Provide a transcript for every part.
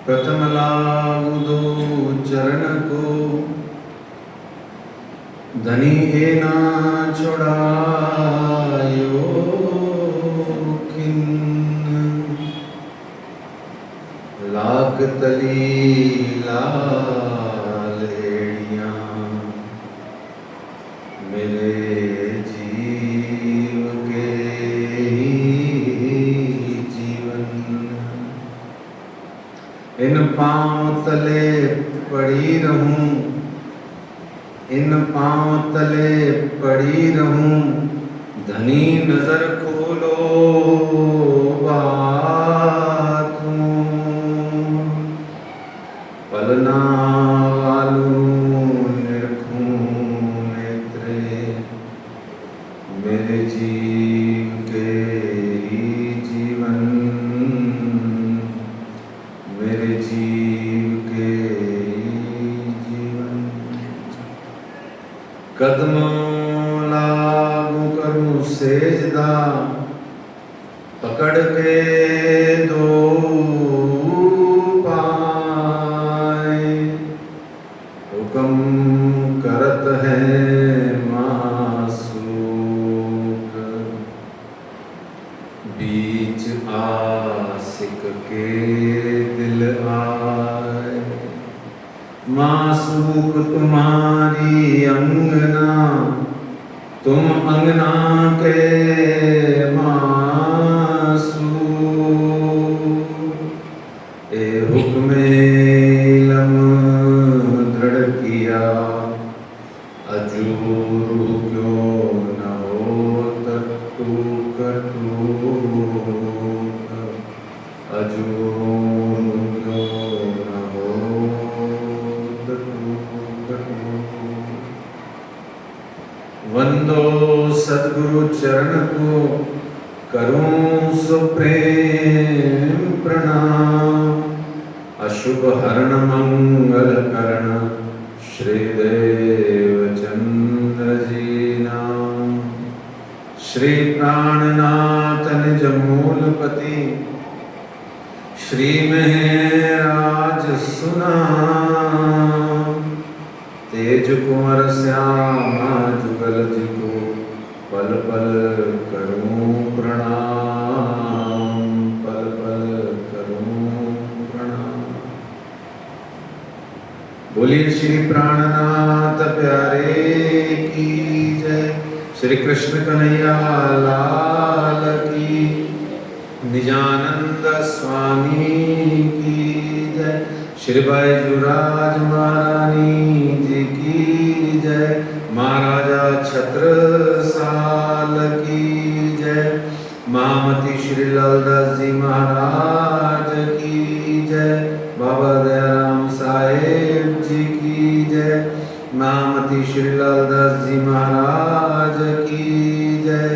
प्रथम लागू दो चरण को, धनी ए ना छुड़ायो किन। लाख तली लालेड़ियाँ मेरे जीव के जीवन। इन पाँव तले पड़ी रहूं, इन पाँव तले पड़ी रहूं, धनी नजर खोलो बातों। पलना वालों निरखूं नेत्रे मेरे जीव के ही जीवन, मेरे जीव के जीवन। कदमों लागू करूं सेजदा, पकड़ के दो पाए। हुक्म करत है मासूक, बीच आशिक के दिल आए। मासूक तुम्हारी अंगना, तुम अंगना के मासूक। ए हुक्मे इलम दृढ़ किया, अजूर क्यों न हो तट्टू कटूक। अजूर क्यों न हो तट्टू कटूक। वंदो सद्गुरु चरण को, करूं सुप्रेम प्रणाम। अशुभ हरण मंगल करण, श्रीदेव चंद्र जी नाम। श्री प्राणनाथ निज मूलपति, श्री महराज सुनाम। तेज कुंवर श्यामा जुगल जी को, पल पल करूं प्रणाम, पल पल करूं प्रणाम। बोलिए श्री प्राणनाथ प्यारे की जय। श्री कृष्ण कन्हैया लाल की, निजानंद स्वामी की जय। श्री बैजूराज महारानी जी की जय। महाराजा छत्रसाल की जय। महामती श्री लालदास जी महाराज की जय। बाबा दयाराम साहेब जी की जय। महामती श्री लालदास जी महाराज की जय।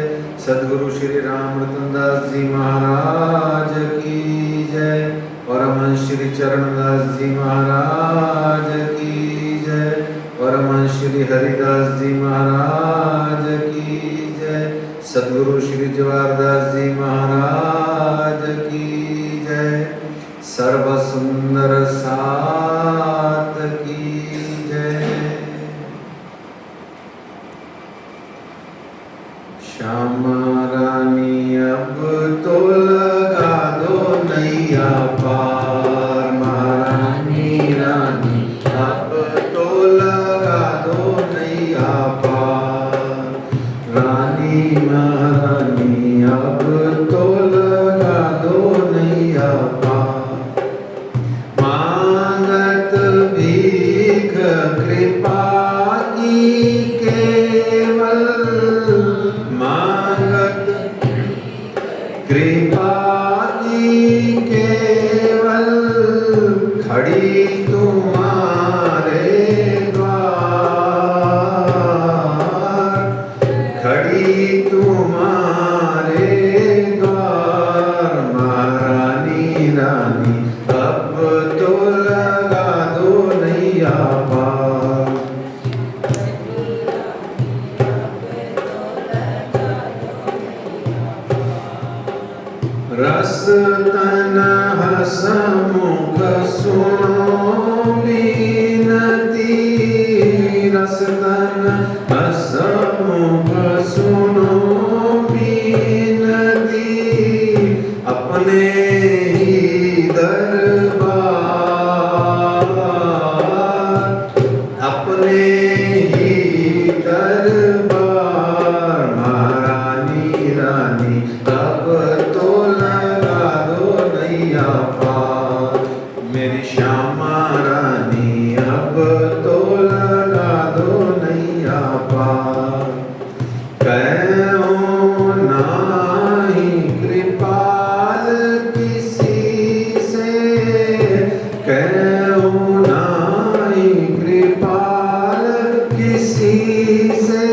सद्गुरु श्री रामरतनदास जी महाराज की जय। परमहंस श्री चरणदास जी महाराज की जय। परमहंस श्री हरिदास जी महाराज की जय। सद्गुरु श्री जवाहरदास जी महाराज की जय। सर्व सुंदर सात की जय। श्यामा रानी अब तो लगा दो नैया पार। महारानी रानी अब तो लगा दो नैया पार। रानी महारानी अब तो लगा दो नैया पार। मांगत भीख कृपा की केवल, मांगत कृपा की केवल। खड़ी तुम्हारे द्वार, खड़ी तुम्हारे द्वार। महारानी रानी अब तो लगा दो नैया पार। रस तन हसमुख सुनो बीनती, रस तन हसमुख सुनो बीनती, अपने ही दरबार, अपने ही दरबार, महारानी रानी अब तो लगा दो नैया पार, मेरी श्यामा रानी अब तो लगा दो नैया पार। कहो नाही कृपाल किसी से, कहो नाही कृपाल किसी से,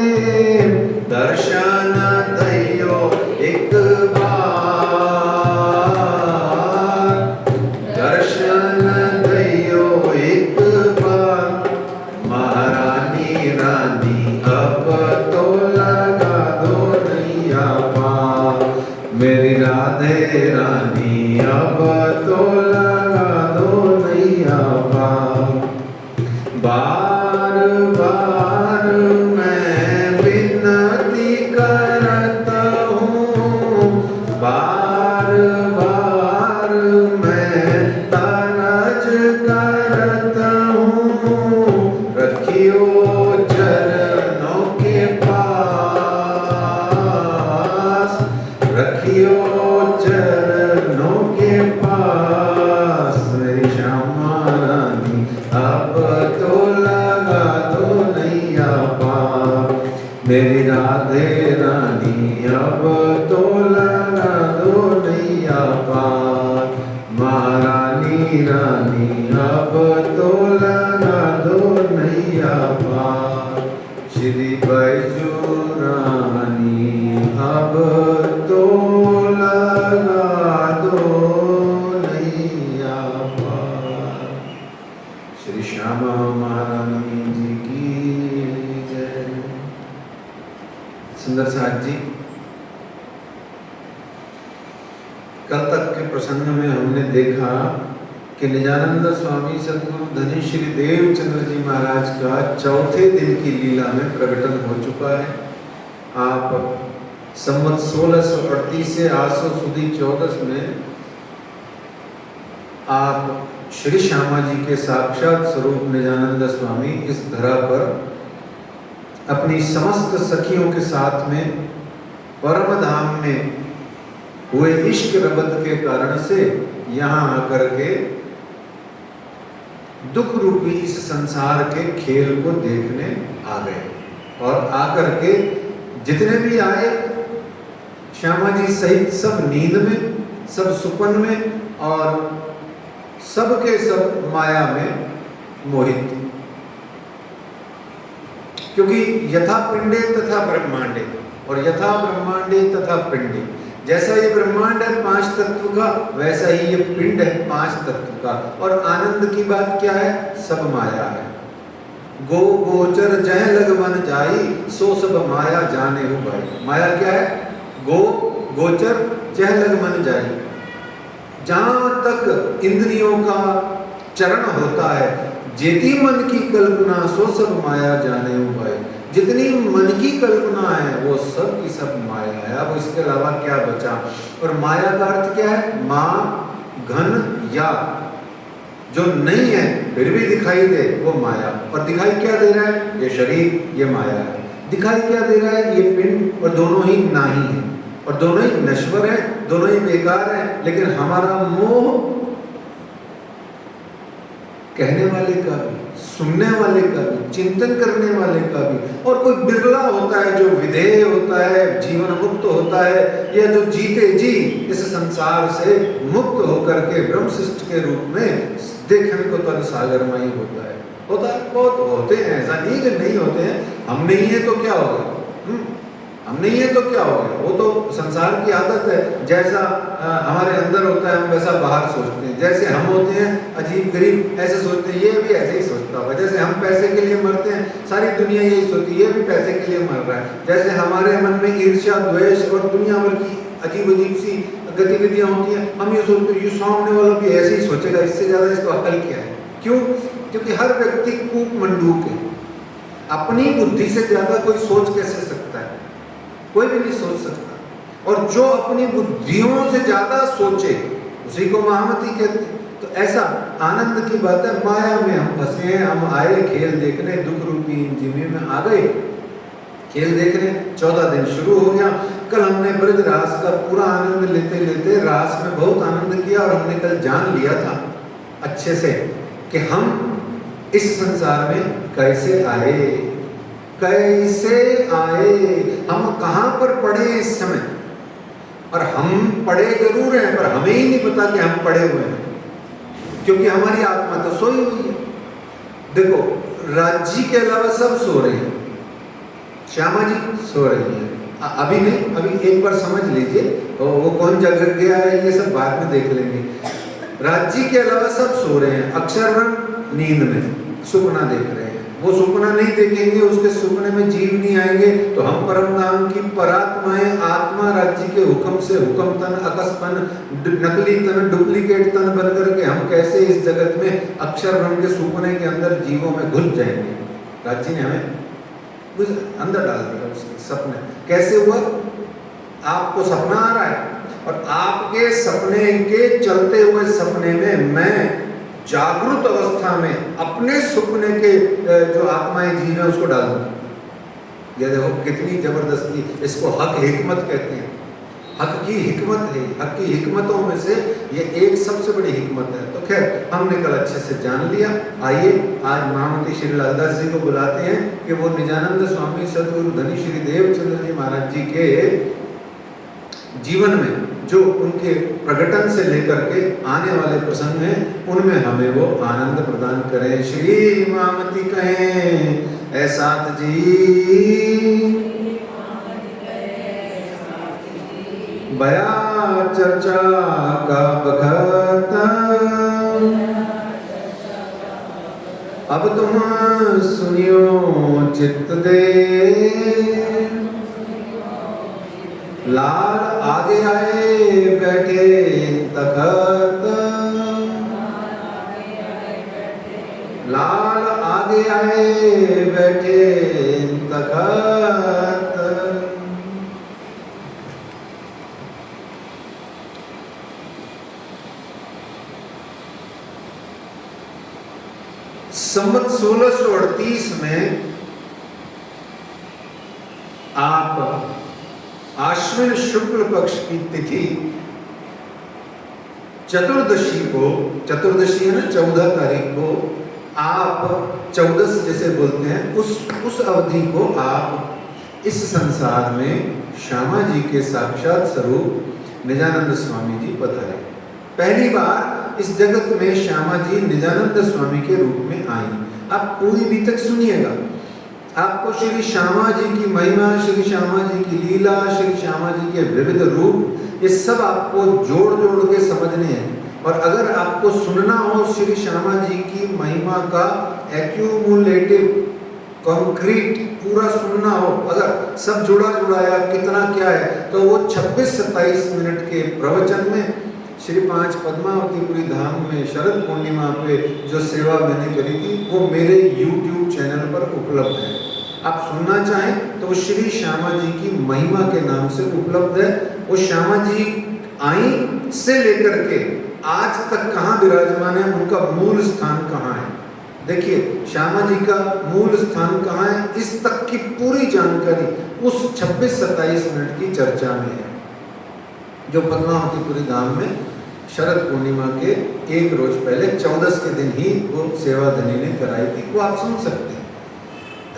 दर्शन दयो एक बार, दर्शन दयो एक बार, महारानी रानी अब तो लगा दो नैया पार, मेरी राधे रानी अब तो लगा दो नैया पार। बार बार मैं विनती करता हूँ, बार बार मैं तरज करता हूँ, रखियो चरणों के पास, रखियो चरणों के पास, मेरी श्यामा रानी अब तो लगा दो नैया पार, मेरी राधे रानी अब तो लगा दो नैया पार, महारानी रानी अब तो लगा दो नैया पार, श्री बैजू रानी अब तो लगा दो नैया पार। श्री श्यामा महारानी जी की जय। सुंदर साथ जी, कल तक के प्रसंग में हमने देखा कि निजानंद स्वामी सद्गुरु धनी श्री देवचंद्र जी महाराज का चौथे दिन की लीला में प्रकटन हो चुका है। आप संवत 1638 से आसो सुदी 14 में आप श्री श्यामा जी के साक्षात स्वरूप निजानंद स्वामी इस धरा पर अपनी समस्त सखियों के साथ में परम धाम में हुए इश्क रबत के कारण से यहाँ आकर के दुख रूपी इस संसार के खेल को देखने आ गए, और आकर के जितने भी आए श्यामा जी सहित सब नींद में, सब सुपन में, और सब के सब माया में मोहित, क्योंकि यथा पिंडे तथा ब्रह्मांडे, और यथा ब्रह्मांडे तथा पिंडे, जैसा ये ब्रह्मांड है 5 तत्व का, वैसा ही ये पिंड है 5 तत्व का। और आनंद की बात क्या है? सब माया है। गो गोचर जय लग मन जाई, सो सब माया जाने हो भाई। माया क्या है? गो गोचर जय लग मन जाई, जहां तक इंद्रियों का चरण होता है, जेती मन की कल्पना सो सब माया जाने हो भाई। जितनी मन की कल्पना है वो सब की सब माया है। अब इसके अलावा क्या बचा? और माया का अर्थ क्या है? माँ घन या, जो नहीं है फिर भी दिखाई दे वो माया। और दिखाई क्या दे रहा है? ये शरीर, ये माया है। दिखाई क्या दे रहा है? ये पिंड, और दोनों ही नाही है, और दोनों ही नश्वर है, दोनों ही बेकार है। लेकिन हमारा मोह कहने वाले का भी, सुनने वाले का भी, चिंतन करने वाले का भी, और कोई बिरला होता है जो विधेय होता है, जीवन मुक्त होता है, या जो जीते जी इस संसार से मुक्त होकर के ब्रह्मशिष्ट के रूप में देखने को तन सागरमयी होता है। बहुत होते हैं, ऐसा नहीं कि नहीं होते हैं। हम नहीं है तो क्या होगा? हम नहीं है तो क्या हो गया? वो तो संसार की आदत है। जैसा हमारे अंदर होता है हम वैसा बाहर सोचते हैं। जैसे हम होते हैं अजीब गरीब ऐसे सोचते हैं, ये भी ऐसे ही सोचता होगा। जैसे हम पैसे के लिए मरते हैं, सारी दुनिया यही सोचती है, ये भी पैसे के लिए मर रहा है। जैसे हमारे मन में ईर्ष्या, द्वेष और दुनिया भर की अजीब अजीब सी गतिविधियां होती हैं, हम ये सोचते हैं सामने वाला भी ऐसे ही सोचेगा, इससे ज़्यादा इसको अकल क्या है। क्यों? क्योंकि हर व्यक्ति कूप मंडूक है, अपनी बुद्धि से ज़्यादा कोई सोच कैसे सकता है? कोई भी नहीं सोच सकता। और जो अपनी बुद्धियों से ज़्यादा सोचे उसी को महामती कहते हैं। तो ऐसा आनंद की बात है, माया में हम फंसे हैं, हम आए खेल देखने, दुख रूपी जिम्मे में आ गए खेल देखने। 14 दिन शुरू हो गया। कल हमने ब्रज रास का पूरा आनंद लेते लेते रास में बहुत आनंद किया, और हमने कल जान लिया था अच्छे से कि हम इस संसार में कैसे आए, कैसे आए, हम कहाँ पर पड़े इस समय। और हम पड़े जरूर हैं, पर हमें ही नहीं पता कि हम पड़े हुए हैं, क्योंकि हमारी आत्मा तो सोई हुई है। देखो, राज्य के अलावा सब सो रहे हैं, श्यामा जी सो रही है, अभी नहीं, अभी एक बार समझ लीजिए, वो कौन जग गया है ये सब बाद में देख लेंगे। राज्य के अलावा सब सो रहे हैं, अक्षरवण नींद में सुपना देख रहे हैं। वो सुपना नहीं देखेंगे, उसके सुपने में जीव नहीं आएंगे, तो हम परम धाम की परात्माएं आत्मा राज्य के हुक्म से हुक्म तन, अकस तन, नकली तन, डुप्लीकेट तन बन करके हम कैसे इस जगत में अक्षर ब्रह्म के सुपने के अंदर जीवों में घुस जाएंगे। राज्य ने हमें अंदर डाल दिया उसके सपने। कैसे हुआ? आपको सपना आ रहा है, और आपके सपने के चलते हुए सपने में मैं जागृत अवस्था में अपने सपने के जो आत्माएं जीव है उसको डाल दूं। ये देखो कितनी जबरदस्ती, इसको हक हिकमत कहते हैं। हक की हिकमत है, हक की हिकमतों में से ये एक सबसे बड़ी हिकमत है। तो खैर, हमने कल अच्छे से जान लिया। आइए आज महामती श्री लालदास जी को बुलाते हैं कि वो निजानंद स्वामी सदगुरु धनी श्री देवचंद्र जी महाराज जी के जीवन में जो उनके प्रकटन से लेकर के आने वाले प्रसंग हैं, उनमें हमें वो आनंद प्रदान करें। श्री महामती कहें ऐसा जी, बया चर्चा का बखत, अब तुम सुनियो चित्त दे। लाल आगे आए बैठे तखत, लाल आगे आए बैठे तखत। संवत 1638 में आप आश्विन शुक्ल पक्ष की तिथि चतुर्दशी को, चतुर्दशी है ना 14 तारीख को, आप 14 जैसे बोलते हैं, उस अवधि को आप इस संसार में श्यामा जी के साक्षात स्वरूप निजानंद स्वामी जी पधारे। पहली बार इस जगत में श्यामा जी निजानंद स्वामी के रूप में आई। आप पूरी भी तक सुनिएगा, आपको श्री श्यामा जी की महिमा, श्री श्यामा जी की लीला, श्री श्यामा जी के विविध रूप, ये सब आपको जोड़ जोड़ के समझने हैं। और अगर आपको सुनना हो श्री श्यामा जी की महिमा का एक्यूमुलेटिव कॉन्क्रीट पूरा सुनना हो, अगर सब जुड़ा जुड़ाया कितना क्या है, तो वो 26-27 मिनट के प्रवचन में श्री 5 पद्मावतीपुरी धाम में शरद पूर्णिमा पे जो सेवा मैंने करी थी, वो मेरे YouTube चैनल पर उपलब्ध है। आप सुनना चाहें तो वो श्री श्यामा जी की महिमा के नाम से उपलब्ध है। वो श्यामा जी आई से लेकर के आज तक कहाँ विराजमान है, उनका मूल स्थान कहाँ है, देखिए श्यामा जी का मूल स्थान कहाँ है, इस तक की पूरी जानकारी उस 26-27 मिनट की चर्चा में है, जो पद्मावतीपुरी धाम में शरद पूर्णिमा के एक रोज पहले 14 के दिन ही वो सेवा धनी ने कराई थी। वो आप सुन सकते हैं।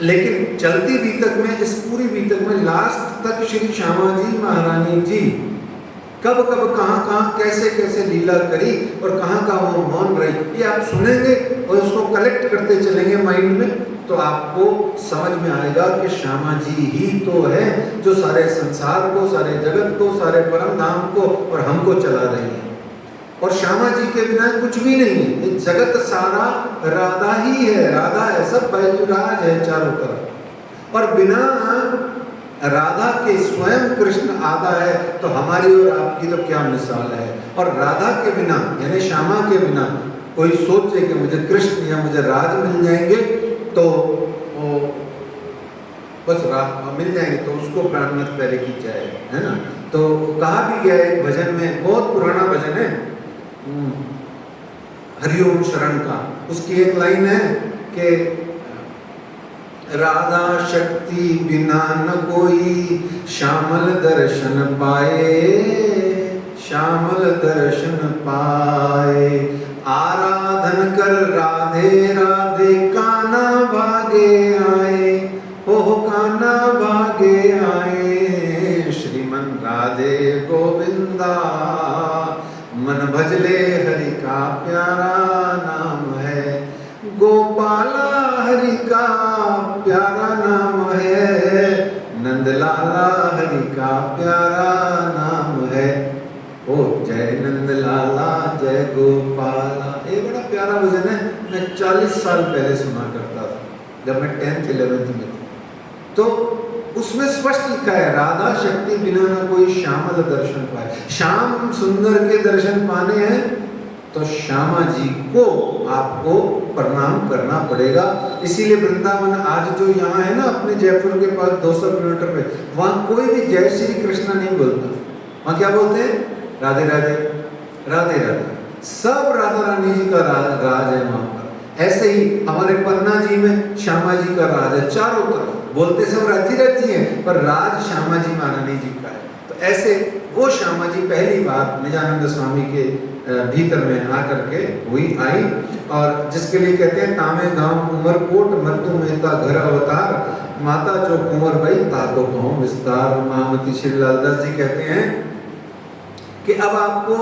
लेकिन चलती बीतक में, इस पूरी बीतक में लास्ट तक श्री श्यामा जी महारानी जी कब कब कहाँ कैसे कैसे लीला करी और कहाँ वो मौन रही, ये आप सुनेंगे और उसको कलेक्ट करते चलेंगे माइंड में, तो आपको समझ में आएगा कि श्यामा जी ही तो है जो सारे संसार को, सारे जगत को, सारे परम धाम को और हमको चला रही है। और श्यामा जी के बिना कुछ भी नहीं है, ये जगत सारा राधा ही है, राधा है, सब बैजुराज है चारों तरफ। और बिना राधा के स्वयं कृष्ण आधा है तो हमारी और आपकी तो क्या मिसाल है। और राधा के बिना यानी श्यामा के बिना कोई सोचे कि मुझे कृष्ण या मुझे राज मिल जाएंगे तो बस मिल जाएंगे तो उसको प्राणनाथ प्यारे की जाए, है ना। तो कहा भी गया एक भजन में, बहुत पुराना भजन है हरिओम शरण का, उसकी एक लाइन है कि राधा शक्ति बिना न कोई श्यामल दर्शन पाए, श्यामल दर्शन पाए। आराधन कर राधे राधे काना भागे आए, ओह काना भागे आए। श्रीमन राधे गोविंदा मन भजले हरि का प्यारा नाम है। गोपाला हरि का प्यारा नाम है, नंदलाला हरि का प्यारा नाम है। ओ जय नंदलाला जय गोपाला। ये बड़ा प्यारा भजन है, मैं 40 साल पहले सुना करता था जब मैं 10th 11th में था। तो उसमें स्पष्ट लिखा है राधा शक्ति बिना न कोई श्यामल दर्शन पाए। श्याम सुंदर के दर्शन पाने हैं तो श्यामा जी को आपको प्रणाम करना पड़ेगा। इसीलिए वृंदावन आज जो यहाँ है ना अपने जयपुर के पास 200 किलोमीटर पे, वहाँ कोई भी जय श्री कृष्ण नहीं बोलता। वहाँ क्या बोलते हैं? राधे राधे राधे राधे। सब राधा रानी जी का राज है वहाँ पर। ऐसे ही हमारे पन्ना जी में श्यामा जी का राज है, चारों तरफ बोलते सब राधे रहती हैं पर राज श्यामा जी महारानी जी का है। तो ऐसे वो श्यामा जी पहली बार निजानंद स्वामी के भीतर में आकर के हुई आई, और जिसके लिए कहते हैं तामे गांव उमरकोट मद्दू मेहता घर अवतार, माता जो कुंवर भाई ताको कहूँ विस्तार। महामती श्री लालदास जी कहते हैं कि अब आपको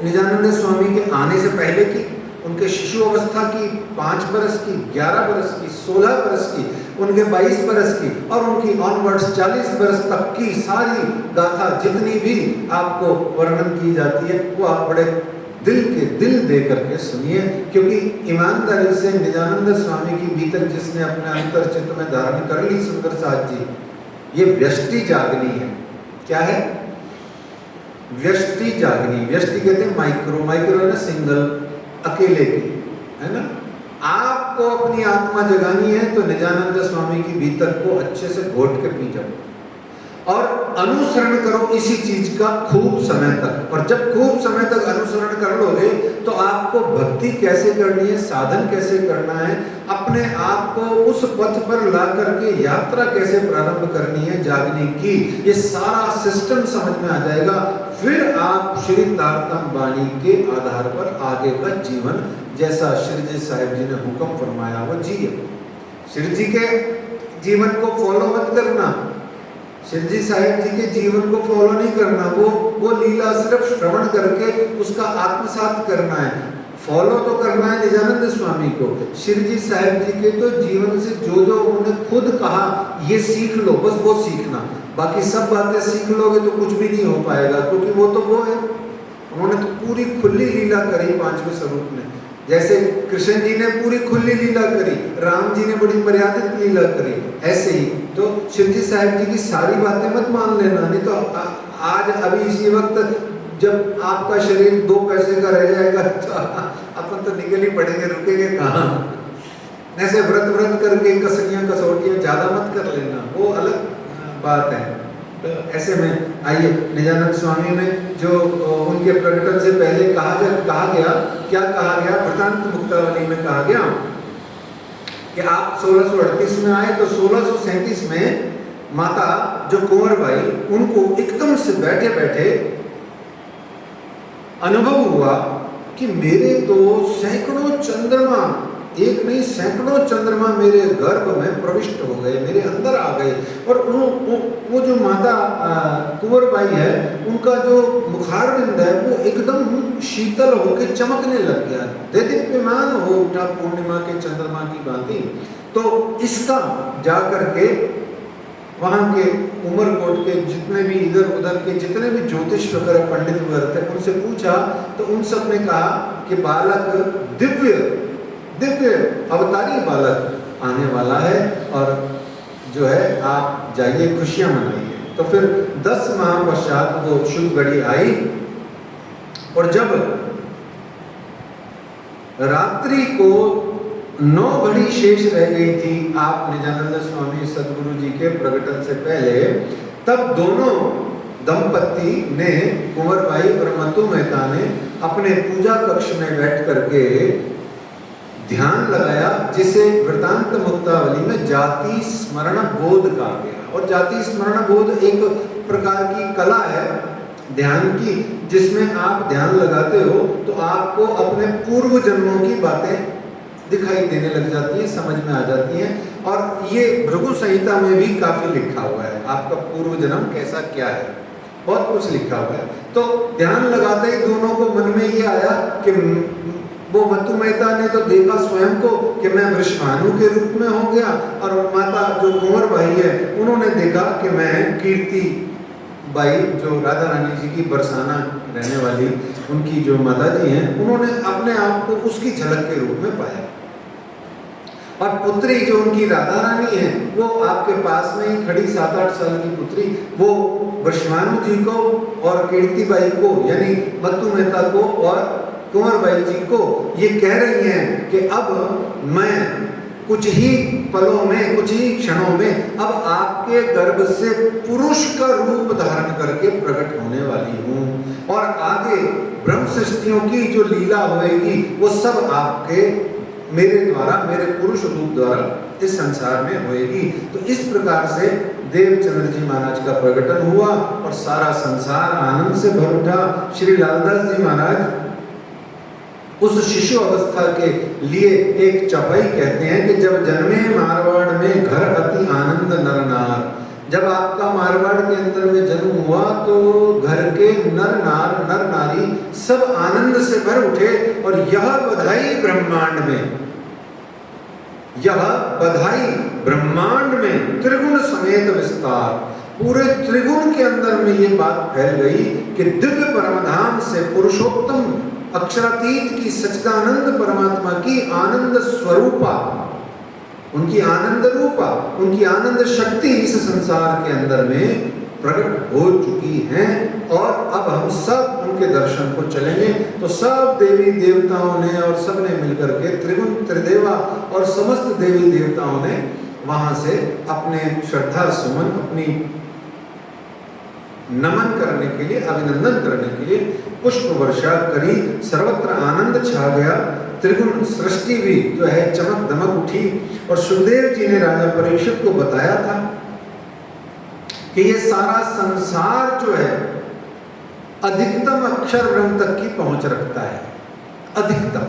निजानंद स्वामी के आने से पहले की, उनके शिशु अवस्था की, 5 बरस की, 11 बरस की, 16 बरस की, उनके 22 बरस की और उनकी ऑनवर्ड्स 40 बरस तक की सारी गाथा जितनी भी आपको वर्णन की जाती है वो आप बड़े दिल दे करके सुनिए, क्योंकि ईमानदारी से निजानंद स्वामी की भीतर जिसने अपने अंतर चित्त में धारण कर ली सुंदर साथ जी, ये व्यष्टि जागनी है। क्या है? व्यष्टि जागनी। व्यष्टि कहते हैं माइक्रो, माइक्रो है ना सिंगल, अकेले की, है ना। आपको अपनी आत्मा जगानी है तो निजानंद स्वामी की भीतर को अच्छे से घोट के पी जाओ और अनुसरण करो इसी चीज का खूब समय तक। और जब खूब समय तक अनुसरण कर लोगे तो आपको भक्ति कैसे करनी है, साधन कैसे करना है, अपने आप को उस पथ पर ला करके यात्रा कैसे प्रारंभ करनी है जागने की, ये सारा सिस्टम समझ में आ जाएगा। फिर आप श्री तारतम वाणी के आधार पर आगे का जीवन जैसा श्री जी साहिब जी ने हुक्म फरमाया वो जिए। श्री जी के जीवन को फॉलो मत करना, श्री जी साहिब जी के जीवन को फॉलो नहीं करना, वो लीला सिर्फ श्रवण करके उसका आत्मसात करना है। फॉलो तो करना है निजानंद स्वामी को, श्री जी साहिब जी के तो जीवन से जो जो उन्होंने खुद कहा ये सीख लो, बस वो सीखना। बाकी सब बातें सीख लोगे तो कुछ भी नहीं हो पाएगा, क्योंकि वो तो वो है। उन्होंने तो पूरी खुली लीला करी 5वें स्वरूप में, जैसे कृष्ण जी ने पूरी खुली लीला करी, राम जी ने बड़ी मर्यादित लीला करी, ऐसे ही तो शिव जी साहिब जी की सारी बातें मत मान लेना। नहीं तो आज अभी इसी वक्त जब आपका शरीर 2 पैसे का रह जाएगा तो अपन तो निकल ही पड़ेंगे, रुकेंगे कहाँ। ऐसे व्रत करके कसरियाँ कसौटियाँ ज़्यादा मत कर लेना, वो अलग बात है। तो ऐसे में आइए निजानंद स्वामी में जो उनके प्रकटन से पहले कहा गया क्या कहा गया, वृतांत मुक्तावली में कहा गया कि आप 1638 में आए तो 1637 में माता जो कुंवर बाई उनको एकदम से बैठे बैठे अनुभव हुआ कि मेरे तो सैकड़ों चंद्रमा, एक नहीं सैकड़ों चंद्रमा मेरे गर्भ में प्रविष्ट हो गए, मेरे अंदर आ गए। और वो जो माता कुंवर बाई है उनका जो मुखारबिंद है वो एकदम शीतल होकर चमकने लग गया, देदीप्यमान हो उठा पूर्णिमा के चंद्रमा की भांति। तो इसका जा करके वहाँ के उमरकोट के जितने भी इधर उधर के जितने भी ज्योतिष वगैरह पंडित वगैरह थे उनसे पूछा तो उन सब ने कहा कि बालक दिव्य अवतारी बालक आने वाला है और जो है आप जाइए खुशियां मनाइए। तो फिर 10 माह पश्चात वो शुभ घड़ी आई और जब रात्रि को 9 घड़ी शेष रह गई थी आप निजानंद स्वामी सदगुरु जी के प्रकटन से पहले, तब दोनों दंपति ने, कुंवर भाई और मतु मेहता ने अपने पूजा कक्ष में बैठ करके ध्यान लगाया, जिसे वृतांत मुक्तावली में जाति स्मरण बोध कहा गया। और जाति स्मरण बोध एक प्रकार की कला है ध्यान की, जिसमें आप ध्यान लगाते हो तो आपको अपने पूर्व जन्मों की बातें दिखाई देने लग जाती है, समझ में आ जाती हैं। और ये भृगु संहिता में भी काफी लिखा हुआ है, आपका पूर्व जन्म कैसा क्या है, बहुत कुछ लिखा हुआ है। तो ध्यान लगाते ही दोनों को मन में ये आया कि वो मतु मेहता ने तो देखा स्वयं को कि मैं वृषभानु के रूप में हो गया, और माता जो कुंवर भाई है उन्होंने देखा कि मैं कीर्ति बाई जो राधा रानी जी की बरसाना रहने वाली उनकी जो माता जी हैं, उन्होंने अपने आप को उसकी झलक के रूप में पाया। और पुत्री जो उनकी राधा रानी है वो आपके पास में ही खड़ी 7-8 साल की पुत्री, वो वृषभानु जी को और कीर्ति बाई को यानी मतु मेहता को और कुंवर बाई जी को ये कह रही हैं कि अब मैं कुछ ही पलों में, कुछ ही क्षणों में अब आपके गर्भ से पुरुष का रूप धारण करके प्रकट होने वाली हूँ, और आगे ब्रह्म सृष्टियों की जो लीला होएगी वो सब आपके मेरे द्वारा, मेरे पुरुष रूप द्वारा इस संसार में होएगी। तो इस प्रकार से देवचंद्र जी महाराज का प्रकटन हुआ और सारा संसार आनंद से भर उठा। श्री लालदास जी महाराज उस शिशु अवस्था के लिए एक चौपाई कहते हैं कि जब जन्मे मारवाड़ में घर अति आनंद नर नार। जब आपका मारवाड़ के अंदर में जन्म हुआ तो घर के नर नारी सब आनंद से भर उठे, और यह बधाई ब्रह्मांड में, यह बधाई ब्रह्मांड में त्रिगुण समेत विस्तार, पूरे त्रिगुण के अंदर में ये बात फैल गई कि दिव्य परमधाम से पुरुषोत्तम अक्षरातीत की सच्चिदानंद परमात्मा की आनंद स्वरूपा, उनकी आनंद रूपा, उनकी आनंद शक्ति इस संसार के अंदर में प्रकट हो चुकी हैं। और अब हम सब उनके दर्शन को चलेंगे। तो सब देवी देवताओं ने और सब ने मिलकर के त्रिगुण त्रिदेवा और समस्त देवी देवताओं ने वहां से अपने श्रद्धा सुमन, अपनी नमन करने के लिए, अभिनंदन करने के लिए पुष्प वर्षा करी। सर्वत्र आनंद छा गया, त्रिगुण सृष्टि भी जो है चमक दमक उठी। और सुखदेव जी ने राजा परीक्षित को बताया था कि ये सारा संसार जो है अधिकतम अक्षर ब्रह्म तक की पहुंच रखता है। अधिकतम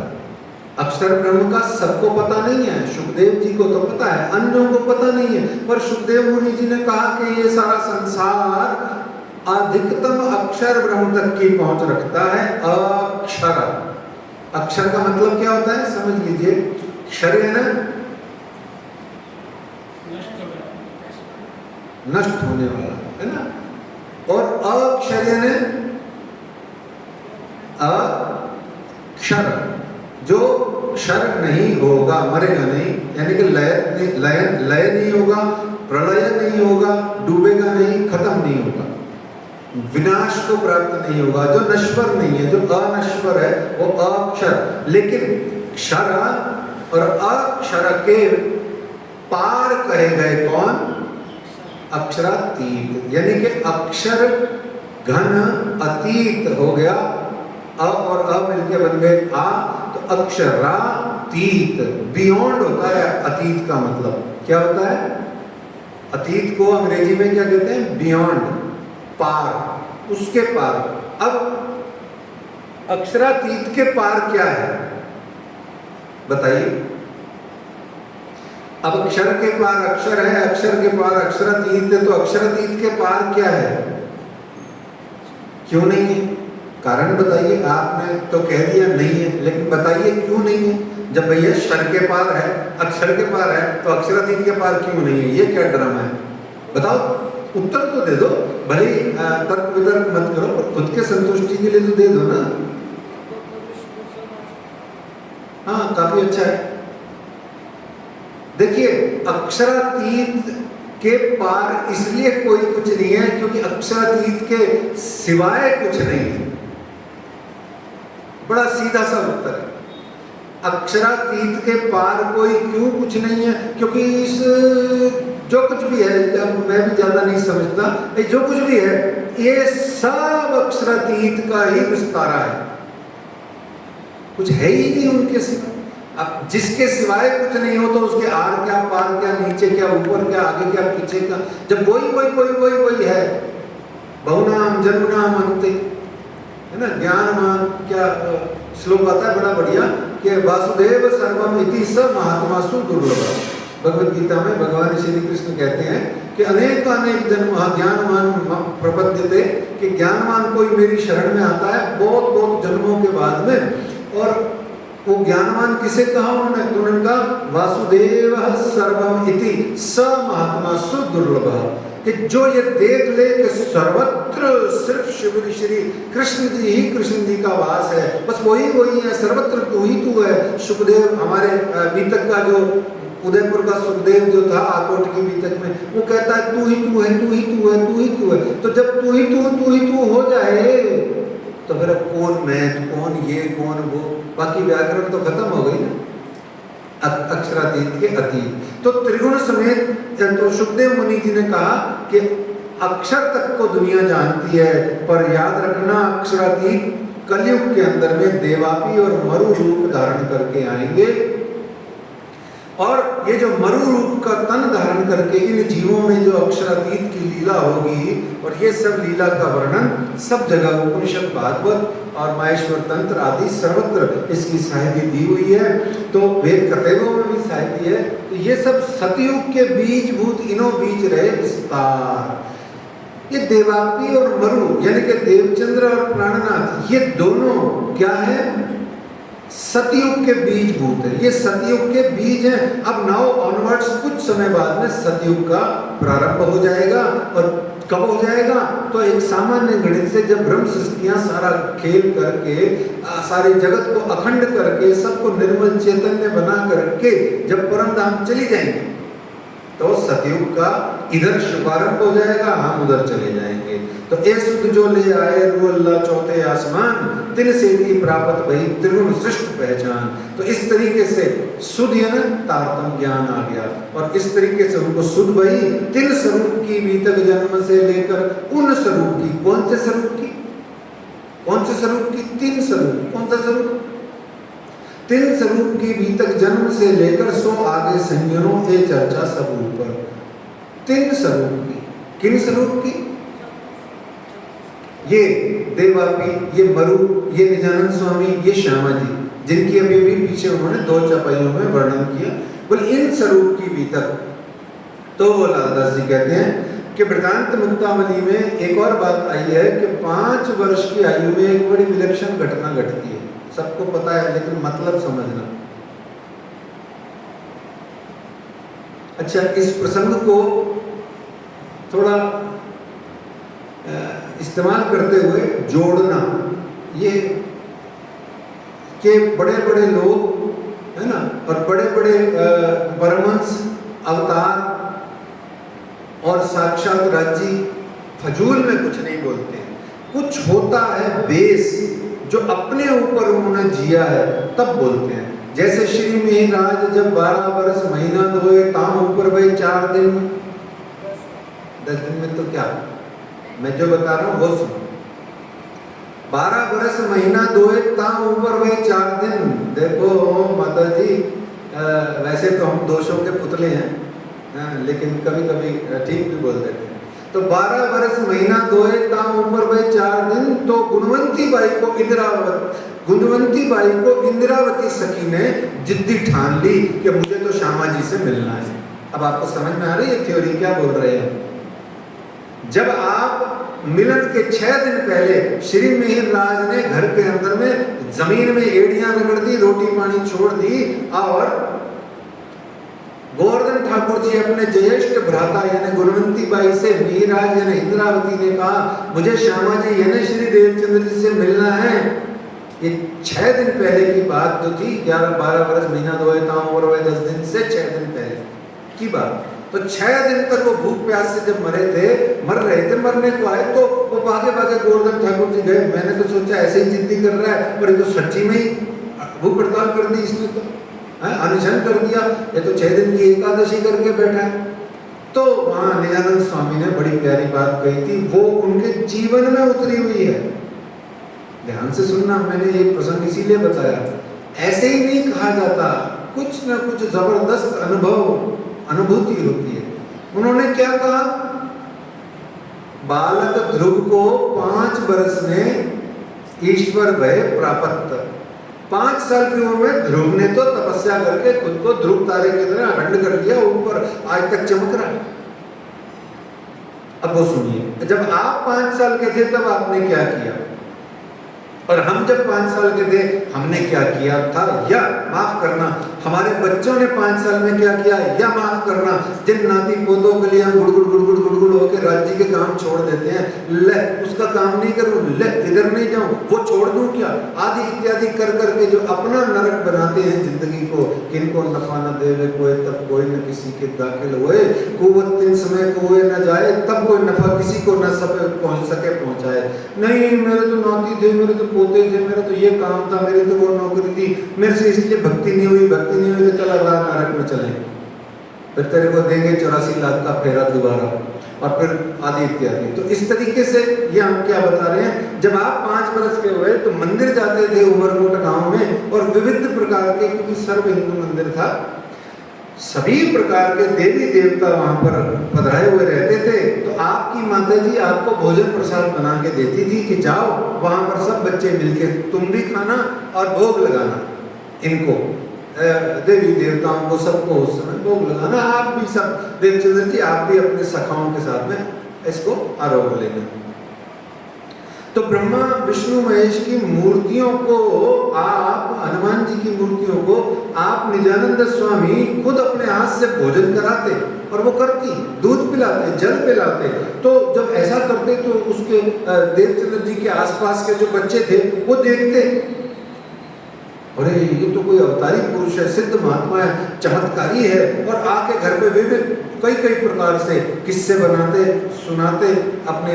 अक्षर ब्रह्म का सबको पता नहीं है, सुखदेव जी को तो पता है, अन्यों को पता नहीं है। पर सुखदेव मुनि जी ने कहा कि ये सारा संसार अधिकतम अक्षर ब्रह्म तक की पहुंच रखता है। अक्षर, अक्षर का मतलब क्या होता है समझ लीजिए। क्षर है ना, नष्ट होने वाला है ना, और अक्षर यानी अक्षर, जो क्षर नहीं होगा, मरेगा नहीं, यानी कि लय नहीं होगा, प्रलय नहीं होगा, डूबेगा नहीं, खत्म नहीं होगा, विनाश को प्राप्त नहीं होगा, जो नश्वर नहीं है, जो अनश्वर है वो अक्षर। लेकिन क्षर और अक्षर के पार कहे गए कौन? अक्षरातीत, यानी कि अक्षर घन अतीत हो गया, अ और अ मिलके बन गए आ, तो अक्षरातीत। बियॉन्ड होता है अतीत का मतलब, क्या होता है? अतीत को अंग्रेजी में क्या कहते हैं? बियॉन्ड, पार, उसके पार। अब अक्षरातीत के पार क्या है बताइए? अब अक्षर के पार अक्षर है, अक्षर के पार अक्षरातीत है, तो अक्षरातीत के पार क्या है? क्यों नहीं है? कारण बताइए। आपने तो कह दिया नहीं है, लेकिन बताइए क्यों नहीं है? जब भैया क्षर के पार है, अक्षर के पार है, तो अक्षरातीत के पार क्यों नहीं है? ये क्या ड्रामा है? बताओ, उत्तर तो दे दो। भले तर्क वितर्क मत करो, पर खुद के संतुष्टि के लिए तो दे दो ना। हाँ, काफी अच्छा है। देखिए, अक्षरातीत के पार इसलिए कोई कुछ नहीं है क्योंकि अक्षरातीत के सिवाय कुछ नहीं है। बड़ा सीधा सा उत्तर है। अक्षरातीत के पार कोई क्यों कुछ नहीं है? क्योंकि इस जो कुछ भी है, मैं भी ज्यादा नहीं समझता, जो कुछ भी है ये सब अक्षरातीत का ही विस्तारा है, कुछ है ही नहीं उनके सिवा। अब जिसके सिवाय कुछ नहीं हो तो उसके आर क्या, पार क्या, नीचे क्या, ऊपर क्या, आगे क्या, पीछे क्या, जब वही है। बहुनाम जन्मनाम अंते, है ना, ज्ञानमान क्या श्लोक आता है बड़ा बढ़िया कि वासुदेव सर्वम इति स महात्मासु दुर्लभ। भगवद गीता में भगवान श्री कृष्ण कहते हैं कि अनेक जन्म ज्ञानमान प्रपद्यते, कि ज्ञानमान कोई मेरी शरण में आता है बहुत जन्मों के बाद में। और वो ज्ञानवान किसे कहा उन्होंने? तो उन्होंने कहा वासुदेव सर्वम इति स महात्मासु दुर्लभ, कि जो ये देख ले कि सर्वत्र सिर्फ शिव श्री कृष्ण जी ही कृष्ण जी का वास है, बस वही है, सर्वत्र तू ही तू है। सुखदेव हमारे बीतक का जो उदयपुर का सुखदेव जो था आकोट की बीतक में, वो कहता है तू ही तू है, तू ही तू है, तू ही तू है। तो जब तू ही तू हो जाए तो फिर कौन मैं, कौन ये, कौन वो, बाकी व्याकरण तो खत्म हो गई ना, अक्षरातीत के अतीत। तो त्रिगुण समेत तो सुखदेव मुनि जी ने कहा कि अक्षर तक को दुनिया जानती है, पर याद रखना अक्षरातीत कलयुग के अंदर में देवापी और मरु रूप धारण करके आएंगे। और ये जो मरु रूप का तन धारण करके इन जीवों में जो अक्षरातीत की लीला होगी, और ये सब लीला का वर्णन सब जगह उपनिषद, भागवत और माहेश्वर तंत्र आदि सर्वत्र इसकी साहित्य दी हुई है। तो वेद कतेरों में भी साहित्य है। तो ये सब सतयुग के बीज भूत इनो बीज रहे विस्तार। ये देवापी और मरु यानी कि देवचंद्र और प्राणनाथ, ये दोनों क्या है? सतयुग के बीज भूत है। ये सतयुग के बीज हैं। अब नाउ ऑनवर्ड्स कुछ समय बाद में सतयुग का प्रारंभ हो जाएगा। और कब हो जाएगा? तो एक सामान्य गणित से जब ब्रह्म सृष्टियां सारा खेल करके, सारे जगत को अखंड करके, सबको निर्मल चैतन्य बना करके जब परम धाम चली जाएंगे, तो सतयुग का इधर शुभारंभ हो जाएगा, हम उधर चले जाएंगे। तो ए सुध जो ले आए रू अल्लाह चौथे आसमान, तिन से भी प्राप्त भई त्रिगुण सृष्ट पहचान। तो इस तरीके से सुध यानी तारतम ज्ञान आ गया, और इस तरीके से उनको सुध भई तिन स्वरूप की बीतक जन्म से लेकर उन स्वरूप की, कौन से स्वरूप की? तीन स्वरूप। कौन सा स्वरूप? तीन स्वरूप की बीतक जन्म से लेकर सो आगे संज्ञों ए चर्चा सब ऊपर। तीन स्वरूप की, किन स्वरूप की? ये देवापी, ये मरु, ये निजानंद स्वामी, ये श्यामा जी, जिनकी अभी अभी पीछे उन्होंने 2 चौपाइयों में वर्णन किया। बोले इन स्वरूप की बीतक। तो वो लालदास जी कहते हैं कि वृतांत मुक्तावली में एक और बात आई है कि 5 वर्ष की आयु में एक बड़ी विलक्षण घटना घटती है। सबको पता है, लेकिन मतलब समझना। अच्छा, इस प्रसंग को थोड़ा इस्तेमाल करते हुए जोड़ना, ये कि बड़े बड़े लोग है ना, और बड़े बड़े परमहंस अवतार और साक्षात राज्य फजूल में कुछ नहीं बोलते हैं। कुछ होता है बेस जो अपने ऊपर उन्होंने जिया है, तब बोलते हैं। जैसे श्री मिहिराज जब 12 वर्ष महीना धोए ताम ऊपर भाई 4 दिन में, 10 दिन में तो क्या, मैं जो बता रहा हूँ वो सुनो। 12 वर्ष महीना धोए ताम ऊपर भाई 4 दिन। देखो माता जी, वैसे तो हम दोषों के पुतले हैं, लेकिन कभी कभी ठीक भी बोल देते हैं। तो 12 वर्ष महीना धोए ताम ऊपर भाई 4 दिन। तो गुणवंती बाई को इंदिरावती सखी ने जिद्दी ठान ली कि मुझे तो श्यामा जी से मिलना है। अब आपको समझ में आ रही है थ्योरी क्या बोल रहे हैं? जब आप मिलन के 6 दिन पहले श्री मिहिरराज ने घर के अंदर में जमीन में एड़ियां रगड़ दी, रोटी पानी छोड़ दी, और गोवर्धन ठाकुर जी अपने ज्येष्ठ भ्राता यानी गुणवंती बाई से मिहिरराज यानी इंद्रावती ने कहा मुझे श्यामा जी यानी श्री देवचंद्र जी से मिलना है। ये 6 दिन पहले की बात जो थी, 11-12 वर्ष महीना धोए ताम और 10 दिन से 6 दिन पहले की बात। तो 6 दिन तक वो भूख प्यास से जब मर रहे थे, मरने को आए तो वो भागे भागे गोवर्धन ठाकुर जी गए। मैंने तो सोचा ऐसे ही जिद्दी कर रहा है, पर ये तो सच्ची में ही भूख हड़ताल कर दी इसने, तो अनशन कर दिया, ये तो 6 दिन की एकादशी करके बैठा है। तो वहाँ निजानंद स्वामी ने बड़ी प्यारी बात कही थी, वो उनके जीवन में उतरी हुई है। ध्यान से सुनना, मैंने ये प्रसंग इसीलिए बताया, ऐसे ही नहीं कहा जाता, कुछ ना कुछ जबरदस्त अनुभूति होती है। उन्होंने क्या कहा, बालक ध्रुव को 5 वर्ष में ईश्वर भय प्राप्त। 5 साल की उम्र में ध्रुव ने तो तपस्या करके खुद को ध्रुव तारे की तरह अखंड कर दिया, ऊपर आज तक चमक रहा है। अब वो सुनिए, जब आप 5 साल के थे तब आपने क्या किया, और हम जब 5 साल के थे हमने क्या किया था, या माफ करना हमारे बच्चों ने 5 साल में क्या किया, या माफ करना जिन नाती पोतों के लिए हम गुड़गुड़ होकर राज्य के काम छोड़ देते हैं, ले उसका काम नहीं करूं, ले इधर नहीं जाऊं, वो छोड़ दूं क्या, आदि इत्यादि कर करके जो अपना नरक बनाते हैं जिंदगी को, किनको नफा न देवे कोई तब कोई न किसी के दाखिल होए, कुवत तीन समय कुएं न जाए तब कोई नफा किसी को न पहुंच सके पहुंचाए। नहीं मेरे तो नाती थे, मेरे तो पोते थे, मेरा तो ये काम था, मेरी तो वो नौकरी थी, मेरे से इसलिए भक्ति नहीं हुई तो चला रहा नरक में चले, फिर तेरे को देंगे 84 लाख का फेरा दोबारा, और फिर आदि इत्यादि। तो इस तरीके से ये हम क्या बता रहे हैं, जब आप 5 वर्ष के हुए तो मंदिर जाते थे उमरकोट गांव में, और विविध प्रकार के, क्योंकि सर्व हिंदू मंदिर था, सभी प्रकार के देवी देवता वहां पर पधराए हुए रहते थे। तो आपकी माता जी आपको भोजन प्रसाद बना के देती थी कि जाओ वहां पर सब बच्चे मिलके तुम भी खाना और भोग लगाना, इनको देवी देवताओं को सबको उस समय भोग लगाना, आप भी सब देवचंद्र जी आप भी अपने सखाओं के साथ में इसको आरोग्य लेना। तो ब्रह्मा विष्णु महेश की मूर्तियों को आप, हनुमान जी की मूर्तियों को आप निजानंद स्वामी खुद अपने हाथ से भोजन कराते, और वो करती, दूध पिलाते, जल पिलाते। तो जब ऐसा करते तो उसके देवचंद्र जी के आसपास के जो बच्चे थे वो देखते, अरे ये तो कोई अवतारी पुरुष है, सिद्ध महात्मा है, चमत्कारी है, और आके घर पे विविध कई प्रकार से किस्से बनाते, सुनाते अपने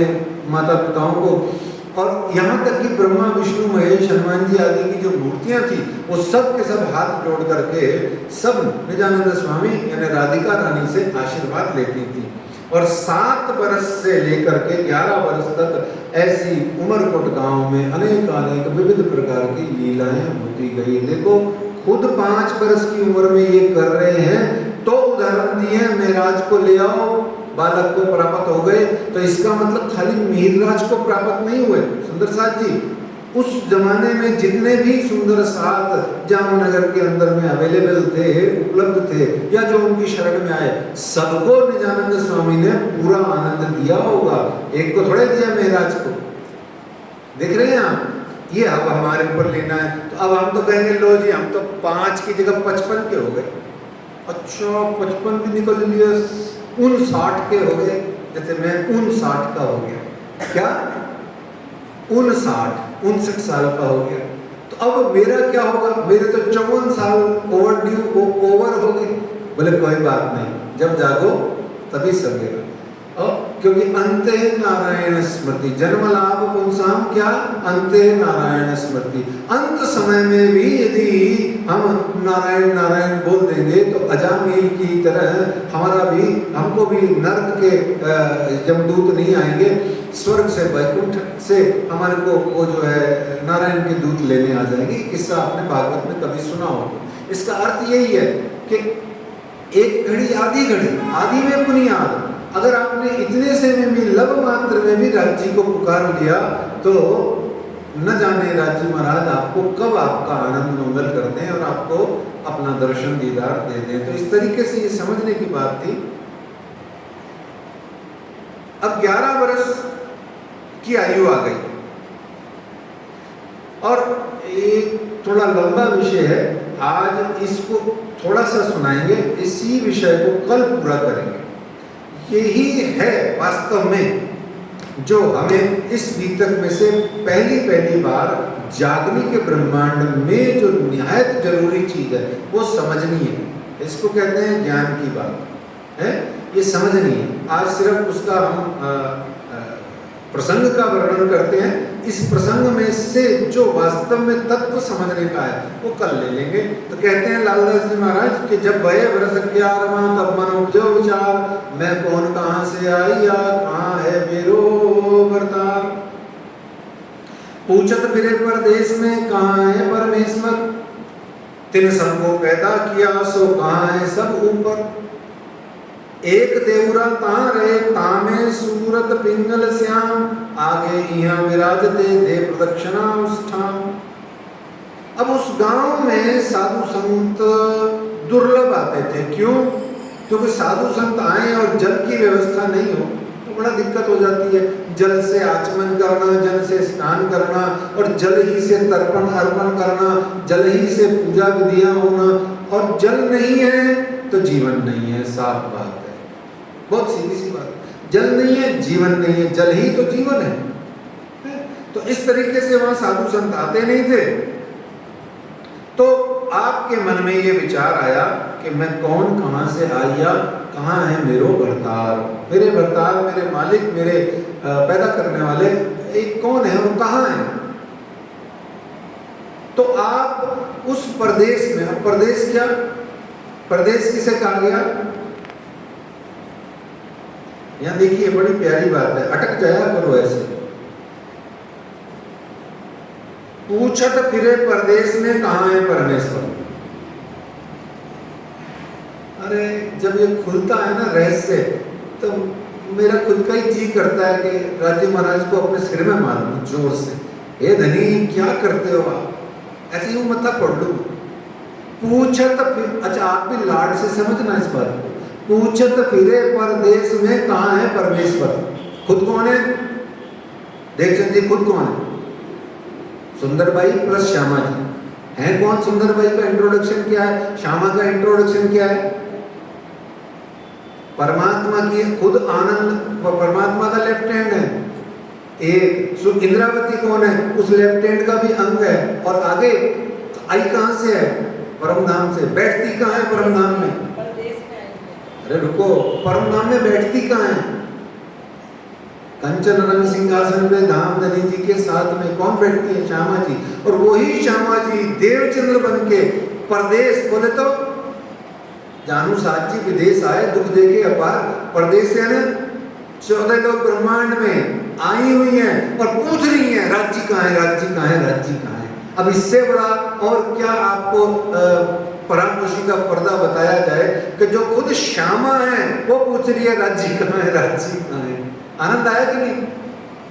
माता पिताओं को। और यहाँ तक कि ब्रह्मा विष्णु महेश हनुमान जी आदि की जो मूर्तियां थी वो सब के सब हाथ जोड़ करके सब निजानंद स्वामी यानी राधिका रानी से आशीर्वाद लेती थी। और 7 वर्ष से लेकर के 11 वर्ष तक ऐसी उमरकोट गांव में अनेक विविध प्रकार की लीलाएं होती गई। देखो खुद 5 वर्ष की उम्र में ये कर रहे हैं, तो उदाहरण दिए मेराज को ले आओ, बालक को प्राप्त हो गए। तो इसका मतलब खाली मिहिरराज को प्राप्त नहीं हुए सुंदर साथ जी, उस जमाने में जितने भी सुंदर साथ जामनगर के अंदर में अवेलेबल थे, उपलब्ध थे, या जो उनकी शरण में आए, सबको निजानंद स्वामी ने पूरा आनंद दिया होगा। एक को थोड़े दिया मेहराज को, देख रहे हैं आप, ये अब हमारे ऊपर लेना है। तो अब हम तो कहेंगे लो जी हम तो 5 की जगह 55 के हो गए। अच्छा 55 भी निकल लिया, 59 के हो गए, जैसे मैं 59 का हो गया, क्या 59 साल का हो गया। तो अब मेरा क्या होगा, मेरे तो 54 साल ओवर हो गए। बोले कोई बात नहीं, जब जागो तभी सवेरा। और क्योंकि अंते नारायण स्मृति, जन्म लाभ पुंसाम क्या, अंते नारायण स्मृति। अंत समय में भी यदि हम नारायण नारायण बोल देंगे तो अजामिल की तरह हमको भी नर्क के यमदूत नहीं आएंगे, स्वर्ग से वैकुंठ से हमारे को वो जो है नारायण के दूत लेने आ जाएंगे। किस्सा आपने भागवत में कभी सुना होगा। इसका अर्थ यही है कि एक घड़ी आदि में बुनियाद, अगर आपने इतने से में भी लब मात्र में भी राज्य को पुकार लिया तो न जाने राज्य महाराज आपको कब आपका आनंद मंगल करते हैं और आपको अपना दर्शन दीदार दे दें। तो इस तरीके से ये समझने की बात थी। अब 11 वर्ष की आयु आ गई और एक थोड़ा लंबा विषय है, आज इसको थोड़ा सा सुनाएंगे, इसी विषय को कल पूरा करेंगे। यही है वास्तव में जो हमें इस बीतक में से पहली बार जागने के ब्रह्मांड में जो निहायत जरूरी चीज है वो समझनी है। इसको कहते हैं ज्ञान की बात है। ये समझ नहीं है। आज सिर्फ उसका हम प्रसंग का वर्णन करते हैं। इस प्रसंग में से जो वास्तव में तत्व समझने का है वो कल ले लेंगे। तो कहते हैं लालदास जी महाराज कि जब भय बरस 11वां तब मन उपजो विचार, मैं कौन कहाँ से आईया कहाँ है मेरो बरतार। पूछत फिरे परदेश में कहाँ है परमेश्वर, तिन सबको पैदा किया सो कहाँ है सब ऊपर। एक देवरा तां रहे तामे सूरत पिंगल श्याम, आगे यहाँ विराजते दे प्रदक्षिणा उष्ठाम। अब उस गांव में साधु संत दुर्लभ आते थे। क्यों? क्योंकि साधु संत आए और जल की व्यवस्था नहीं हो तो बड़ा दिक्कत हो जाती है। जल से आचमन करना, जल से स्नान करना और जल ही से तर्पण अर्पण करना, जल ही से पूजा विधियां होना, और जल नहीं है तो जीवन नहीं है। साफ बात है, बहुत सीधी सी बात। जल नहीं है जीवन नहीं है, जल ही तो जीवन है। तो इस तरीके से वहां साधु संत आते नहीं थे। तो आपके मन में ये विचार आया कि मैं कौन कहां से आया कहां है मेरो भरतार, मेरे भरतार मेरे मालिक मेरे पैदा करने वाले एक कौन है और कहां है। तो आप उस परदेश में, अब परदेश क्या, परदेश किसे कहा गया? यहां देखिए बड़ी प्यारी बात है, अटक जाया करो ऐसे। पूछत फिरे परदेश में कहां है परमेश्वर। अरे जब ये खुलता है ना रहस्य, तो मेरा खुद का ही जी करता है कि राजी महाराज को अपने सिर में मार दूं जोर से, हे धनी क्या करते हो आप, ऐसे ही मत्था पढ़ लूं। पूछत फिर, अच्छा आप भी लाड से समझना इस बात को। पूछत फिरे परदेश में कहां है परमेश्वर। खुद कौन है? देखचंद जी खुद कौन है? सुंदरबाई प्लस श्यामा जी हैं। कौन? सुंदरबाई का इंट्रोडक्शन क्या है, श्यामा का इंट्रोडक्शन क्या है? परमात्मा की खुद आनंद, परमात्मा का लेफ्ट हैंड है। एक इंद्रावती कौन है? उस लेफ्ट हैंड का भी अंग है। और आगे आई कहां से है? परम धाम से। बैठती कहां है परम धाम में? अरे रुको, परम धाम में बैठती कहां है? कंचन रंग सिंहासन पे धाम धनी जी के साथ में कौन बैठती है? श्यामा जी। और वही श्यामा जी देवचंद्र बन के परदेश, बोले तो जानू साथ जी विदेश आए दुख देके अपार, परदेश है ना 14 लोग ब्रह्मांड में आई हुई हैं और पूछ रही हैं राज्य कहाँ है, राज्य कहाँ है, राज्य कहाँ है। अब इससे बड़ा और क्या आपको परामर्शी का पर्दा बताया जाए कि जो खुद श्यामा है वो पूछ रही है राज्य कहाँ है, राज्य कहाँ है। आनंद आया कि नहीं?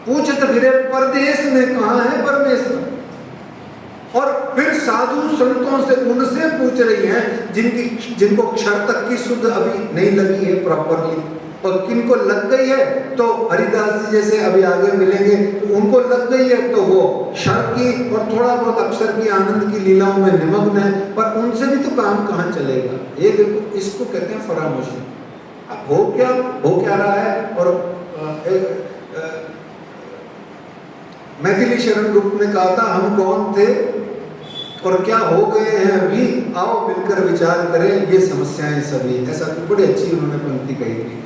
पूछत फिरे परदेश में कहाँ है परमेश्वर। और फिर साधु संतों से, उनसे पूछ रही हैं जिनको क्षर तक की शुद्ध अभी नहीं लगी है प्रॉपरली, और किनको लग गई है तो हरिदास जी जैसे अभी आगे मिलेंगे तो उनको लग गई है तो वो क्षर की और थोड़ा बहुत अक्षर की आनंद की लीलाओं में निमग्न है। पर उनसे भी तो काम कहाँ चलेगा। ये देखो, इसको कहते हैं फरामोशी। अब हो क्या रहा है। और मैथिली शरण ग्रुप ने कहा था हम कौन थे और क्या हो गए हैं अभी, आओ मिलकर विचार करें ये समस्याएं सभी। ऐसा बड़ी अच्छी उन्होंने पंक्ति कही थी।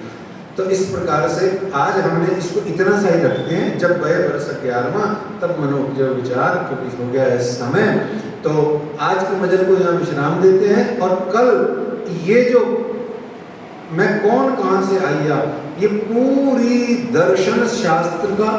तो इस प्रकार से आज हमने इसको इतना सा ही रखते हैं। जब वह बरस 11वां तब मनोजय विचार, क्योंकि हो गया है समय, तो आज के मजल को यहाँ विश्राम देते हैं। और कल ये जो मैं कौन कहाँ से आया, ये पूरी दर्शन शास्त्र का,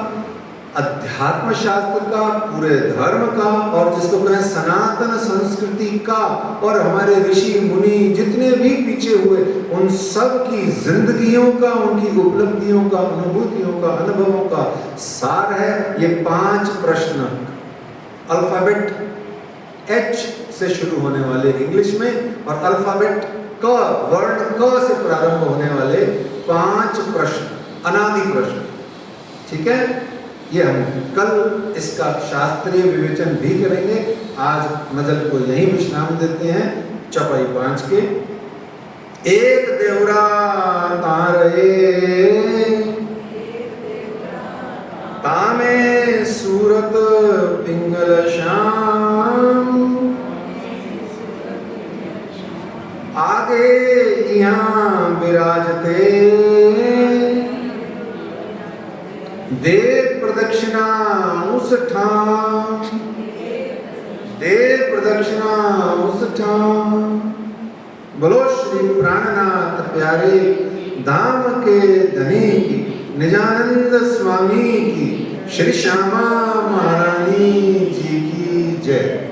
अध्यात्म शास्त्र का, पूरे धर्म का, और जिसको कहें सनातन संस्कृति का, और हमारे ऋषि मुनि जितने भी पीछे हुए उन सब की जिंदगियों का, उनकी उपलब्धियों का, अनुभूतियों का, अनुभवों का सार है ये 5 प्रश्न। अल्फाबेट H से शुरू होने वाले इंग्लिश में, और अल्फाबेट क, वर्ण क से प्रारंभ होने वाले 5 प्रश्न, अनादि प्रश्न। ठीक है, ये हम कल इसका शास्त्रीय विवेचन भी करेंगे। आज मजल को यहीं विश्राम देते हैं। चौपाई 5 के एक देवरा तारे तामे सूरत पिंगल श्याम, आगे यहाँ विराजते प्रदक्षिणा उस ठाम, दे प्रदक्षिणा उस ठाम। बोलो श्री प्राणनाथ प्यारे धाम के धनी की, निजानंद स्वामी की, श्री श्यामा महारानी जी की जय।